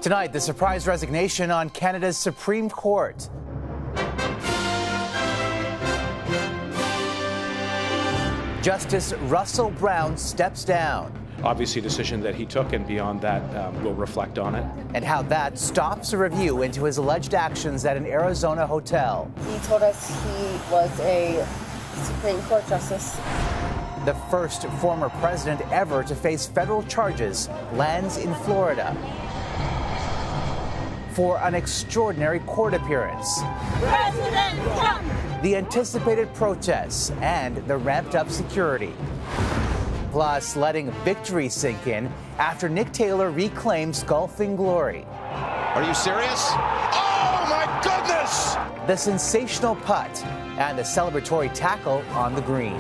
Tonight, the surprise resignation on Canada's Supreme Court. Justice Russell Brown steps down. Obviously, a decision that he took, and beyond that, we'll reflect on it. And how that stops a review into his alleged actions at an Arizona hotel. He told us he was a Supreme Court justice. The first former president ever to face federal charges lands in Florida for an extraordinary court appearance. President Trump! The anticipated protests and the ramped-up security. Plus, letting victory sink in after Nick Taylor reclaims golfing glory. Are you serious? Oh, my goodness! The sensational putt and the celebratory tackle on the green.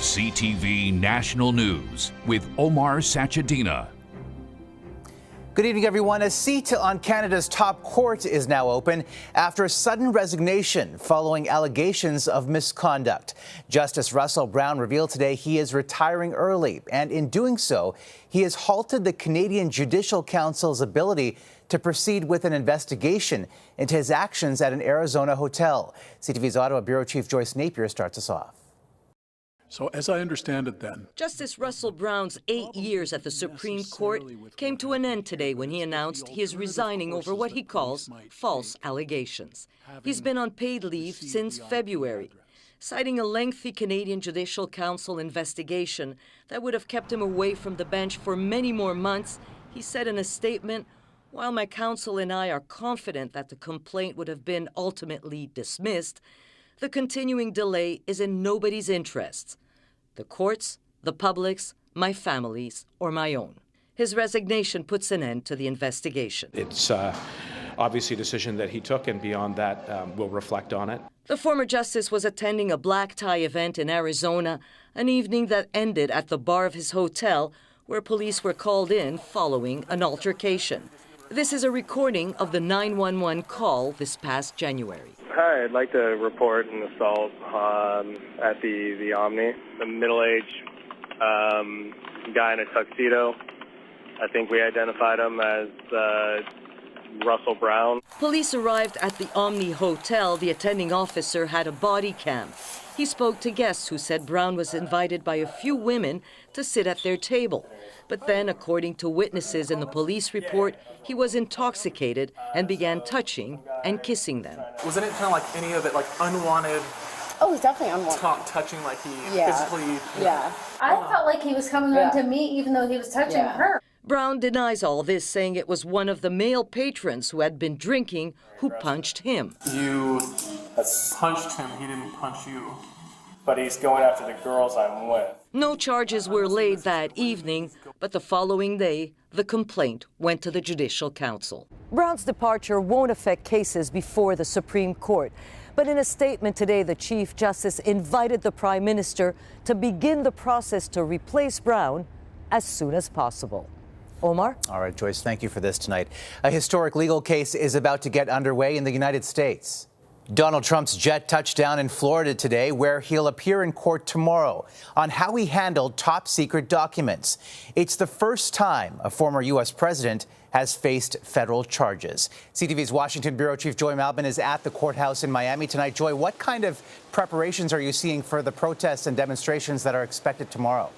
CTV National News with Omar Sachedina. Good evening, everyone. A seat on Canada's top court is now open after a sudden resignation following allegations of misconduct. Justice Russell Brown revealed today he is retiring early, and in doing so, he has halted the Canadian Judicial Council's ability to proceed with an investigation into his actions at an Arizona hotel. CTV's Ottawa Bureau Chief Joyce Napier starts us off. So as I understand it then, Justice Russell Brown's 8 years at the Supreme Court came to an end today when he announced he is resigning over what he calls false allegations. He's been on paid leave since February, citing a lengthy Canadian Judicial Council investigation that would have kept him away from the bench for many more months. He said in a statement, "While my counsel and I are confident that the complaint would have been ultimately dismissed, the continuing delay is in nobody's interests, the courts, the public's, my family's, or my own." His resignation puts an end to the investigation. It's obviously a decision that he took, and beyond that, we'll reflect on it. The former justice was attending a black tie event in Arizona, an evening that ended at the bar of his hotel, where police were called in following an altercation. This is a recording of the 911 call this past January. Hi, I'd like to report an assault at the Omni. A middle-aged guy in a tuxedo. I think we identified him as Russell Brown. Police arrived at the Omni Hotel. The attending officer had a body cam. He spoke to guests who said Brown was invited by a few women to sit at their table. But then, according to witnesses in the police report, he was intoxicated and began touching and kissing them. Wasn't it kind of like any of it, like unwanted? Oh, it's definitely unwanted. Touching, like he physically. Yeah. I felt like he was coming on to me even though he was touching her. Brown denies all this, saying it was one of the male patrons who had been drinking who punched him. You punched him, he didn't punch you. But he's going after the girls I'm with. No charges were laid that evening, but the following day, the complaint went to the Judicial Council. Brown's departure won't affect cases before the Supreme Court. But in a statement today, the Chief Justice invited the Prime Minister to begin the process to replace Brown as soon as possible. Omar? All right, Joyce, thank you for this tonight. A historic legal case is about to get underway in the United States. Donald Trump's jet touched down in Florida today, where he'll appear in court tomorrow on how he handled top-secret documents. It's the first time a former U.S. president has faced federal charges. CTV's Washington Bureau Chief Joy Malbin is at the courthouse in Miami tonight. Joy, what kind of preparations are you seeing for the protests and demonstrations that are expected tomorrow?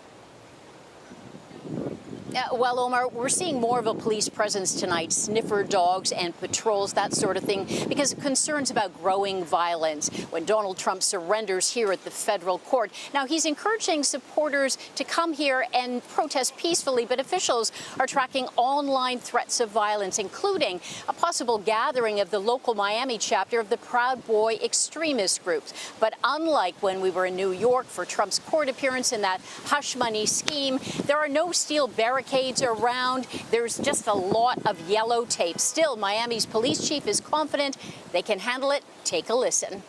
Well, Omar, we're seeing more of a police presence tonight, sniffer dogs and patrols, that sort of thing, because of concerns about growing violence when Donald Trump surrenders here at the federal court. Now, he's encouraging supporters to come here and protest peacefully, but officials are tracking online threats of violence, including a possible gathering of the local Miami chapter of the Proud Boy extremist groups. But unlike when we were in New York for Trump's court appearance in that hush money scheme, there are no steel barricades around. There's just a lot of yellow tape. Still, Miami's police chief is confident they can handle it. Take a listen.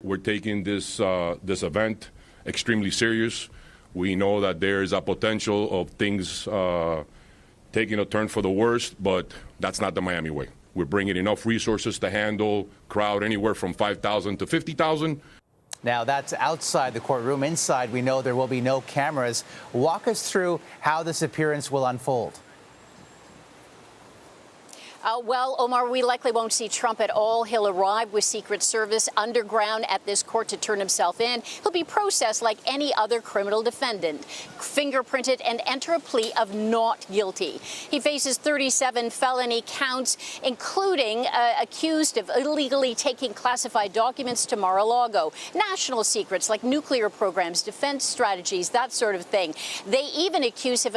We're taking this event extremely serious. We know that there is a potential of things taking a turn for the worst, but that's not the Miami way. We're bringing enough resources to handle crowd anywhere from 5,000 to 50,000. Now, that's outside the courtroom. Inside, we know there will be no cameras. Walk us through how this appearance will unfold. Well, Omar, we likely won't see Trump at all. He'll arrive with Secret Service underground at this court to turn himself in. He'll be processed like any other criminal defendant, fingerprinted, and enter a plea of not guilty. He faces 37 felony counts, including accused of illegally taking classified documents to Mar-a-Lago, national secrets like nuclear programs, defense strategies, that sort of thing. They even accuse of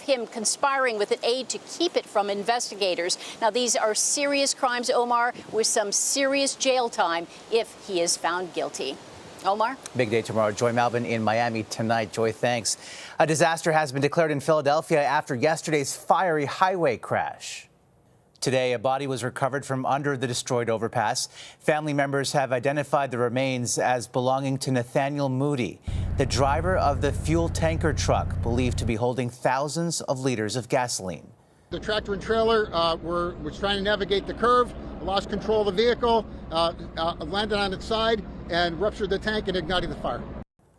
him conspiring with an aide to keep it from investigators. Now, these are serious crimes, Omar, with some serious jail time if he is found guilty. Omar? Big day tomorrow. Joy Malvin in Miami tonight. Joy, thanks. A disaster has been declared in Philadelphia after yesterday's fiery highway crash. Today, a body was recovered from under the destroyed overpass. Family members have identified the remains as belonging to Nathaniel Moody, the driver of the fuel tanker truck believed to be holding thousands of liters of gasoline. The tractor and trailer was trying to navigate the curve, lost control of the vehicle, landed on its side, and ruptured the tank and ignited the fire.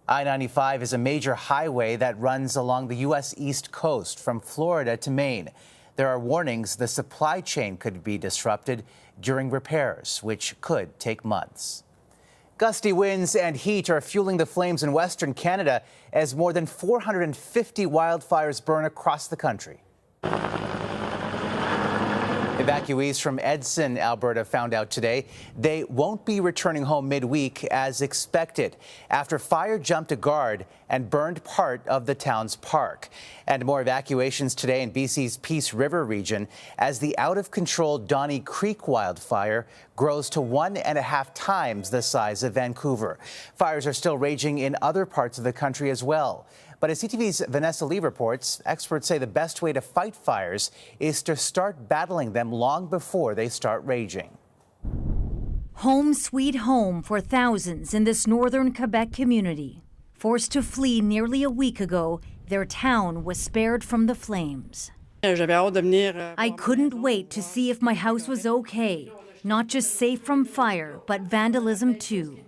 I-95 is a major highway that runs along the U.S. East Coast from Florida to Maine. There are warnings the supply chain could be disrupted during repairs, which could take months. Gusty winds and heat are fueling the flames in Western Canada as more than 450 wildfires burn across the country. Evacuees from Edson, Alberta, found out today they won't be returning home midweek as expected after fire jumped a guard and burned part of the town's park. And more evacuations today in BC's Peace River region as the out-of-control Donny Creek wildfire grows to 1.5 times the size of Vancouver. Fires are still raging in other parts of the country as well. But as CTV's Vanessa Lee reports, experts say the best way to fight fires is to start battling them long before they start raging. Home sweet home for thousands in this northern Quebec community. Forced to flee nearly a week ago, their town was spared from the flames. I couldn't wait to see if my house was okay, not just safe from fire, but vandalism too.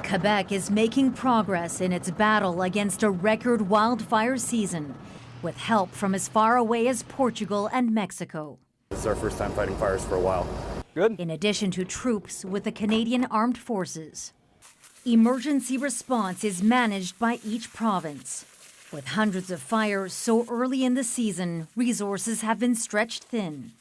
Quebec is making progress in its battle against a record wildfire season, with help from as far away as Portugal and Mexico. This is our first time fighting fires for a while. Good. In addition to troops with the Canadian Armed Forces. Emergency response is managed by each province. With hundreds of fires so early in the season, resources have been stretched thin.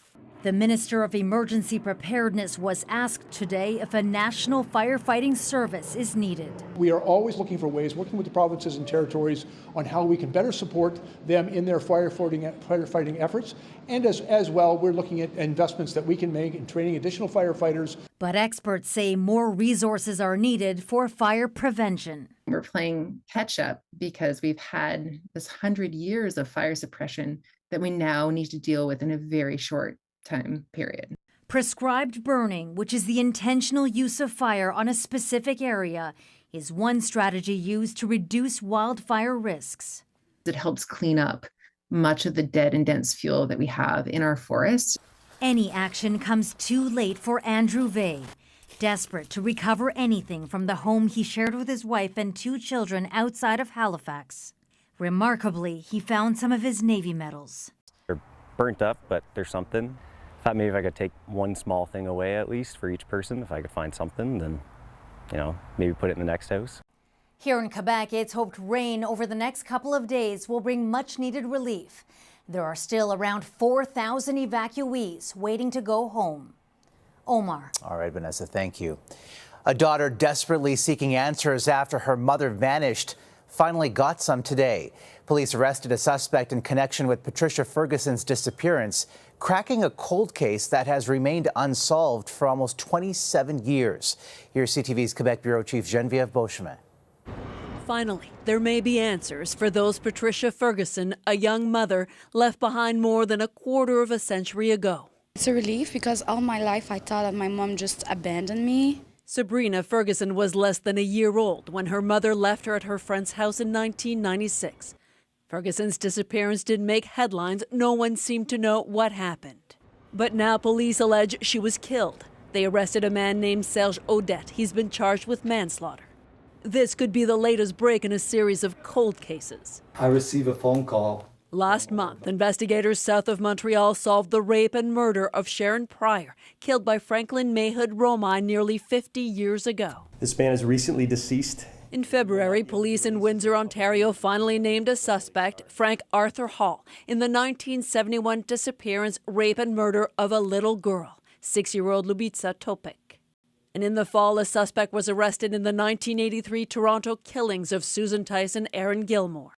The Minister of Emergency Preparedness was asked today if a national firefighting service is needed. We are always looking for ways, working with the provinces and territories, on how we can better support them in their firefighting efforts. And as well, we're looking at investments that we can make in training additional firefighters. But experts say more resources are needed for fire prevention. We're playing catch up because we've had this 100 years of fire suppression that we now need to deal with in a very short time period. Prescribed burning, which is the intentional use of fire on a specific area, is one strategy used to reduce wildfire risks. It helps clean up much of the dead and dense fuel that we have in our forests. Any action comes too late for Andrew Vey, desperate to recover anything from the home he shared with his wife and 2 children outside of Halifax. Remarkably, he found some of his Navy medals. They're burnt up, but there's something. I thought maybe if I could take one small thing away at least for each person, if I could find something, then, maybe put it in the next house. Here in Quebec, it's hoped rain over the next couple of days will bring much needed relief. There are still around 4,000 evacuees waiting to go home. Omar. All right, Vanessa, thank you. A daughter desperately seeking answers after her mother vanished finally got some today. Police arrested a suspect in connection with Patricia Ferguson's disappearance, cracking a cold case that has remained unsolved for almost 27 years. Here's CTV's Quebec Bureau Chief Geneviève Beauchemin. Finally, there may be answers for those Patricia Ferguson, a young mother, left behind more than a quarter of a century ago. It's a relief because all my life I thought that my mom just abandoned me. Sabrina Ferguson was less than a year old when her mother left her at her friend's house in 1996. Ferguson's disappearance didn't make headlines. No one seemed to know what happened. But now police allege she was killed. They arrested a man named Serge Odette. He's been charged with manslaughter. This could be the latest break in a series of cold cases. I received a phone call. Last month, investigators south of Montreal solved the rape and murder of Sharon Pryor, killed by Franklin Mayhood Romine nearly 50 years ago. This man is recently deceased. In February, police in Windsor, Ontario finally named a suspect, Frank Arthur Hall, in the 1971 disappearance, rape and murder of a little girl, 6-year-old Lubitsa Topek. And in the fall, a suspect was arrested in the 1983 Toronto killings of Susan Tice and Aaron Gilmore.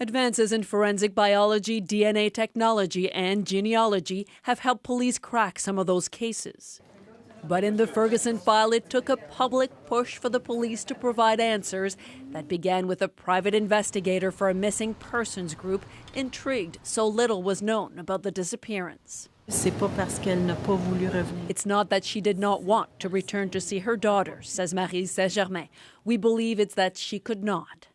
Advances in forensic biology, DNA technology, and genealogy have helped police crack some of those cases. But in the Ferguson file, it took a public push for the police to provide answers that began with a private investigator for a missing persons group intrigued so little was known about the disappearance. It's not that she did not want to return to see her daughter, says Marie Saint-Germain. We believe it's that she could not.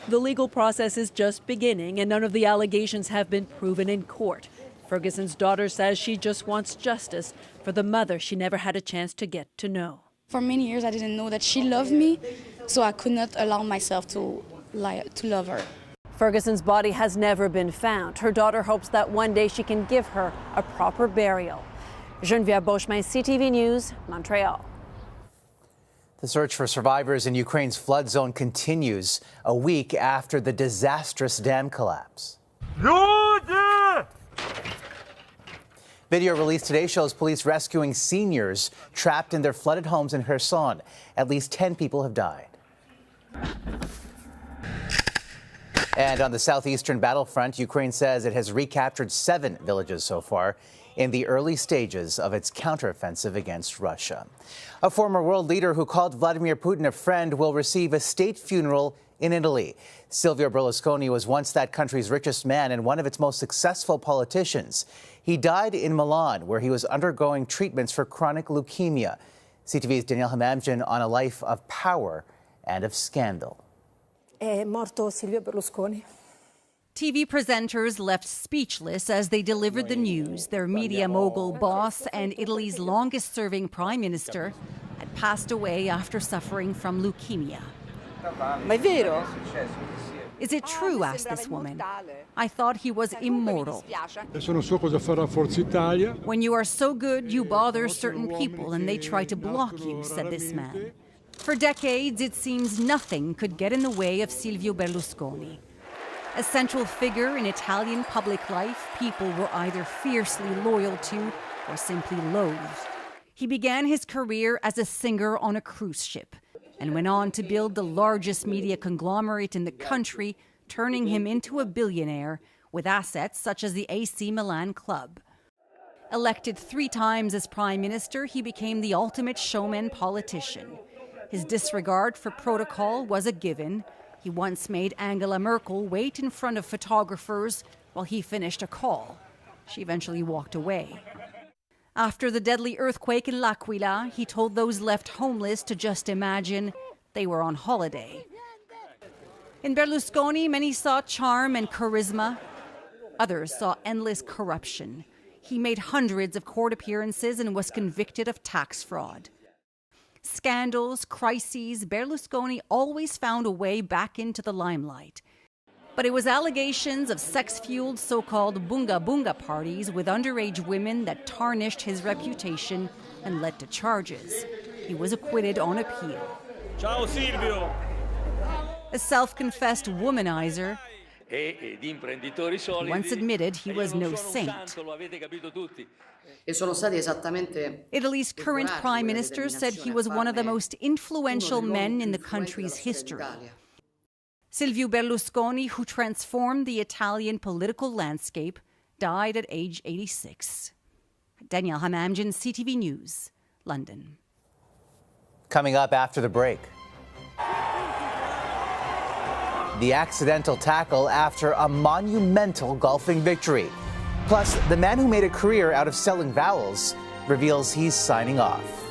The legal process is just beginning, and none of the allegations have been proven in court. Ferguson's daughter says she just wants justice for the mother she never had a chance to get to know. For many years, I didn't know that she loved me, so I could not allow myself to love her. Ferguson's body has never been found. Her daughter hopes that one day she can give her a proper burial. Geneviève Beauchemin, CTV News, Montreal. The search for survivors in Ukraine's flood zone continues a week after the disastrous dam collapse. Video released today shows police rescuing seniors trapped in their flooded homes in Kherson. At least 10 people have died. And on the southeastern battlefront, Ukraine says it has recaptured 7 villages so far in the early stages of its counteroffensive against Russia. A former world leader who called Vladimir Putin a friend will receive a state funeral in Italy. Silvio Berlusconi was once that country's richest man and one of its most successful politicians. He died in Milan, where he was undergoing treatments for chronic leukemia. CTV's Danielle Hamamjian on a life of power and of scandal. È morto Silvio Berlusconi. TV presenters left speechless as they delivered the news. Their media mogul boss and Italy's longest-serving prime minister had passed away after suffering from leukemia. Ma è vero? Is it true, asked this woman. I thought he was immortal. When you are so good, you bother certain people and they try to block you, said this man. For decades, it seems nothing could get in the way of Silvio Berlusconi. A central figure in Italian public life, people were either fiercely loyal to or simply loathed. He began his career as a singer on a cruise ship and went on to build the largest media conglomerate in the country, turning him into a billionaire with assets such as the AC Milan club. Elected 3 times as prime minister, he became the ultimate showman politician. His disregard for protocol was a given. He once made Angela Merkel wait in front of photographers while he finished a call. She eventually walked away. After the deadly earthquake in L'Aquila, he told those left homeless to just imagine they were on holiday. In Berlusconi, many saw charm and charisma. Others saw endless corruption. He made hundreds of court appearances and was convicted of tax fraud. Scandals, crises, Berlusconi always found a way back into the limelight. But it was allegations of sex-fueled so-called bunga-bunga parties with underage women that tarnished his reputation and led to charges. He was acquitted on appeal. Ciao Silvio. A self-confessed womanizer, he once admitted he was no saint. Italy's current prime minister said he was one of the most influential men in the country's history. Silvio Berlusconi, who transformed the Italian political landscape, died at age 86. Danielle Hamamjian, CTV News, London. Coming up after the break. The accidental tackle after a monumental golfing victory. Plus, the man who made a career out of selling vowels reveals he's signing off.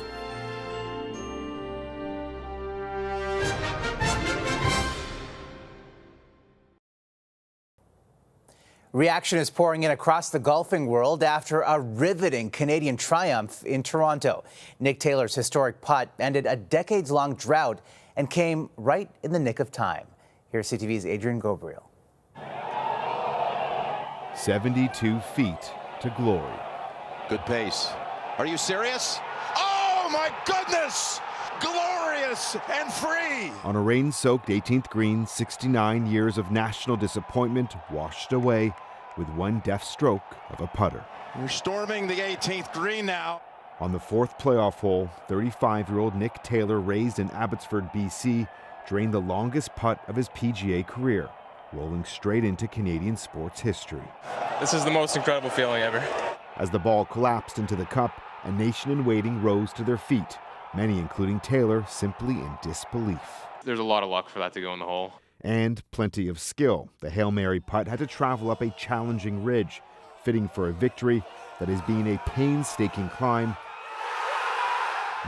Reaction is pouring in across the golfing world after a riveting Canadian triumph in Toronto. Nick Taylor's historic putt ended a decades-long drought and came right in the nick of time. Here's CTV's Adrian Gobriel. 72 feet to glory. Good pace. Are you serious? Oh my goodness! Glorious and free! On a rain-soaked 18th green, 69 years of national disappointment washed away with one deft stroke of a putter. We're storming the 18th green now. On the fourth playoff hole, 35-year-old Nick Taylor, raised in Abbotsford, BC, drained the longest putt of his PGA career, rolling straight into Canadian sports history. This is the most incredible feeling ever. As the ball collapsed into the cup, a nation in waiting rose to their feet, many, including Taylor, simply in disbelief. There's a lot of luck for that to go in the hole. And plenty of skill. The Hail Mary putt had to travel up a challenging ridge, fitting for a victory that has been a painstaking climb,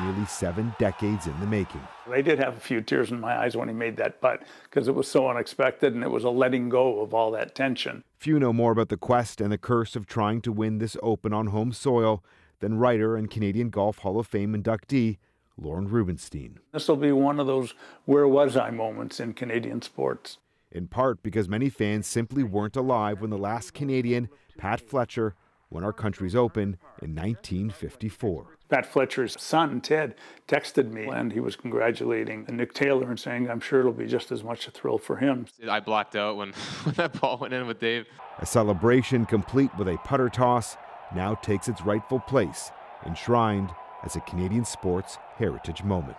nearly 7 decades in the making. I did have a few tears in my eyes when he made that putt because it was so unexpected and it was a letting go of all that tension. Few know more about the quest and the curse of trying to win this Open on home soil than writer and Canadian Golf Hall of Fame inductee Lauren Rubenstein. This will be one of those where was I moments in Canadian sports. In part because many fans simply weren't alive when the last Canadian, Pat Fletcher, won our country's Open in 1954. Pat Fletcher's son, Ted, texted me and he was congratulating Nick Taylor and saying, I'm sure it'll be just as much a thrill for him. I blacked out when that ball went in with Dave. A celebration complete with a putter toss now takes its rightful place, enshrined as a Canadian sports heritage moment.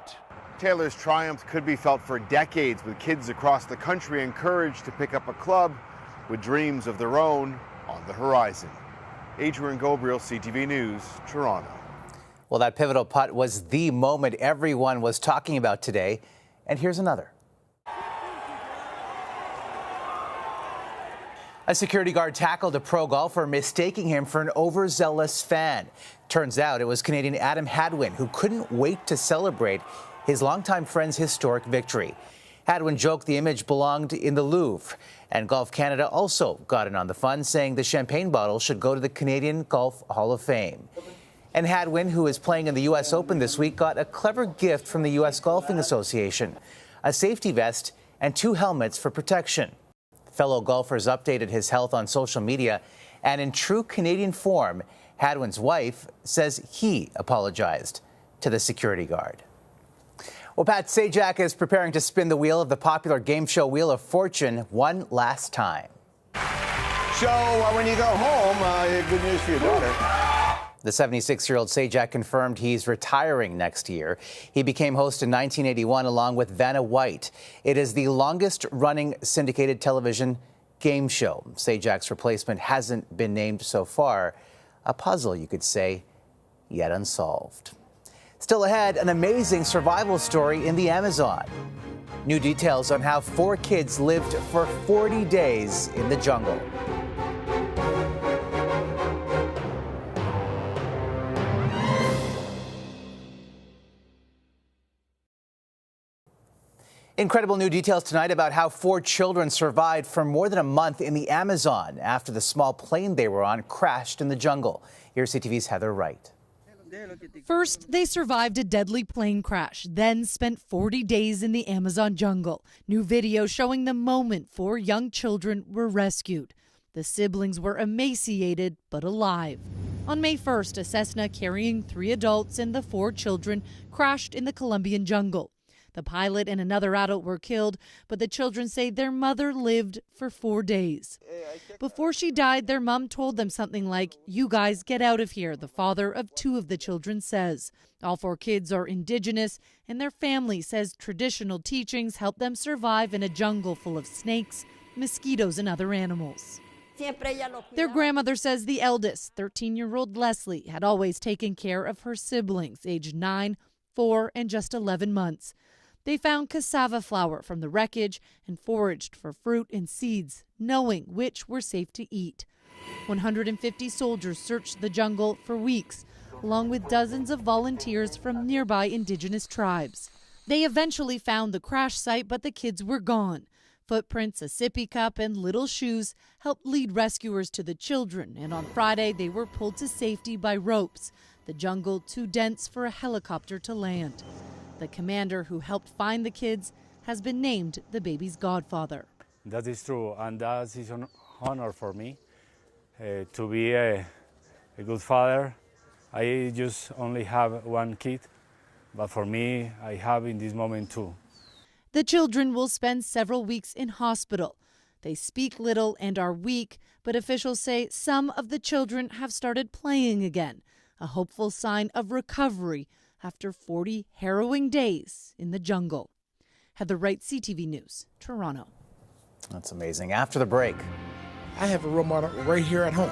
Taylor's triumph could be felt for decades, with kids across the country encouraged to pick up a club with dreams of their own on the horizon. Adrian Gobriel, CTV News, Toronto. Well, that pivotal putt was the moment everyone was talking about today. And here's another. A security guard tackled a pro golfer, mistaking him for an overzealous fan. Turns out it was Canadian Adam Hadwin, who couldn't wait to celebrate his longtime friend's historic victory. Hadwin joked the image belonged in the Louvre. And Golf Canada also got in on the fun, saying the champagne bottle should go to the Canadian Golf Hall of Fame. And Hadwin, who is playing in the U.S. Open this week, got a clever gift from the U.S. Golfing Association, a safety vest and 2 helmets for protection. Fellow golfers updated his health on social media, and in true Canadian form, Hadwin's wife says he apologized to the security guard. Well, Pat Sajak is preparing to spin the wheel of the popular game show Wheel of Fortune one last time. So when you go home, good news for your daughter. The 76-year-old Sajak confirmed he's retiring next year. He became host in 1981 along with Vanna White. It is the longest-running syndicated television game show. Sajak's replacement hasn't been named so far. A puzzle, you could say, yet unsolved. Still ahead, an amazing survival story in the Amazon. New details on how 4 kids lived for 40 days in the jungle. Incredible new details tonight about how 4 children survived for more than a month in the Amazon after the small plane they were on crashed in the jungle. Here's CTV's Heather Wright. First, they survived a deadly plane crash, then spent 40 days in the Amazon jungle. New video showing the moment 4 young children were rescued. The siblings were emaciated but alive. On May 1st, a Cessna carrying 3 adults and the 4 children crashed in the Colombian jungle. The pilot and another adult were killed, but the children say their mother lived for 4 days. Before she died, their mom told them something like, "You guys get out of here," the father of 2 of the children says. All 4 kids are Indigenous, and their family says traditional teachings help them survive in a jungle full of snakes, mosquitoes, and other animals. Their grandmother says the eldest, 13-year-old Leslie, had always taken care of her siblings, aged 9, 4, and just 11 months. They found cassava flour from the wreckage and foraged for fruit and seeds, knowing which were safe to eat. 150 soldiers searched the jungle for weeks, along with dozens of volunteers from nearby Indigenous tribes. They eventually found the crash site, but the kids were gone. Footprints, a sippy cup, and little shoes helped lead rescuers to the children, and on Friday they were pulled to safety by ropes. The jungle too dense for a helicopter to land. The commander who helped find the kids has been named the baby's godfather. That is true, and that is an honor for me to be a good father. I just only have one kid, but for me, I have in this moment two. The children will spend several weeks in hospital. They speak little and are weak, but officials say some of the children have started playing again, a hopeful sign of recovery after 40 harrowing days in the jungle. Heather Wright, CTV News, Toronto. That's amazing. After the break, I have a role model right here at home.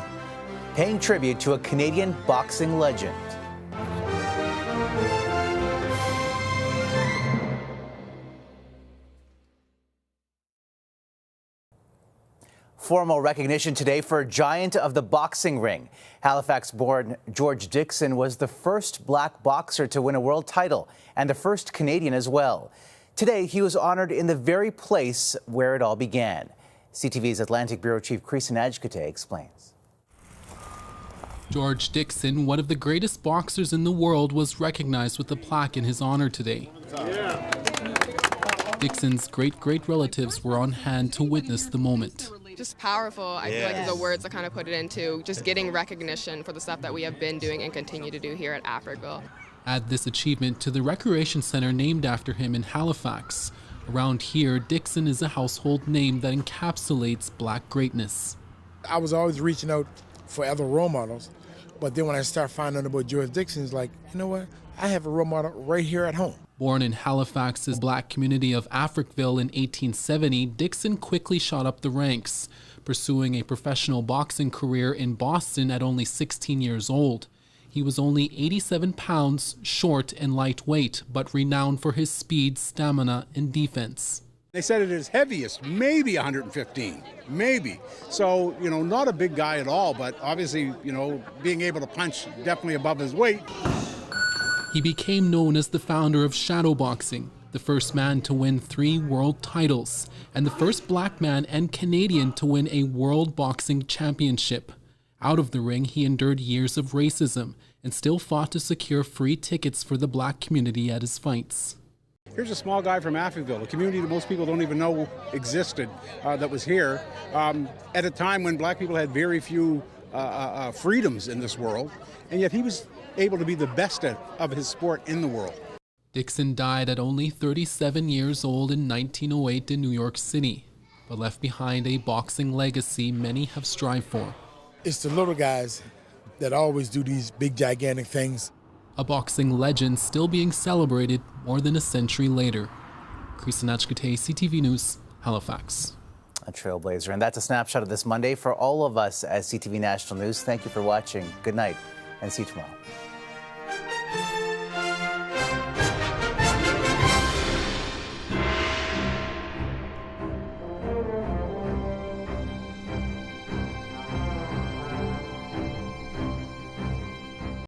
Paying tribute to a Canadian boxing legend. Formal recognition today for a giant of the boxing ring. Halifax-born George Dixon was the first black boxer to win a world title and the first Canadian as well. Today, he was honored in the very place where it all began. CTV's Atlantic Bureau Chief Kristen Ajkate explains. George Dixon, one of the greatest boxers in the world, was recognized with a plaque in his honor today. Dixon's great relatives were on hand to witness the moment. Just powerful, I feel like, is the words that kind of put it into, just getting recognition for the stuff that we have been doing and continue to do here at Africville. Add this achievement to the recreation center named after him in Halifax. Around here, Dixon is a household name that encapsulates black greatness. I was always reaching out for other role models, but then when I started finding out about George Dixon, it's like, you know what, I have a role model right here at home. Born in Halifax's black community of Africville in 1870, Dixon quickly shot up the ranks, pursuing a professional boxing career in Boston at only 16 years old. He was only 87 pounds, short and lightweight, but renowned for his speed, stamina, and defense. They said it is heaviest, maybe 115, maybe. So, not a big guy at all, but obviously, being able to punch definitely above his weight. He became known as the founder of shadowboxing, the first man to win 3 world titles, and the first black man and Canadian to win a world boxing championship. Out of the ring, he endured years of racism and still fought to secure free tickets for the black community at his fights. Here's a small guy from Africville, a community that most people don't even know existed, that was here at a time when black people had very few freedoms in this world, and yet he was able to be the best of his sport in the world. Dixon died at only 37 years old in 1908 in New York City, but left behind a boxing legacy many have strived for. It's the little guys that always do these big, gigantic things. A boxing legend still being celebrated more than a century later. Kristen Ajkate, CTV News, Halifax. A trailblazer. And that's a snapshot of this Monday. For all of us at CTV National News, thank you for watching. Good night, and see you tomorrow.